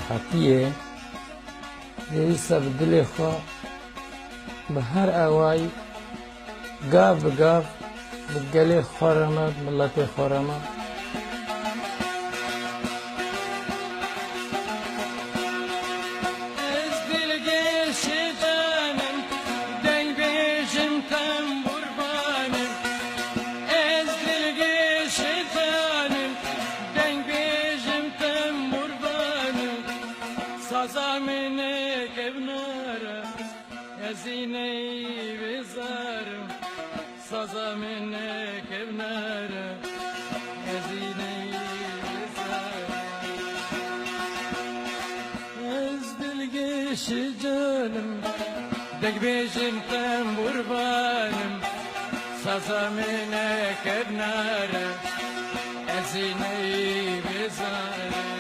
hatiye Dêwîsta bi dilê xwe bi her awayî gav bi gav bi gelê xwe re me, milletê xwe re me Sazamine kevnara Yaziney bezarım Sazamine kevnara Yaziney bezarım Ez dilgeşi canım Dekbejim tem burbanım Sazamine kevnara Yaziney bezarım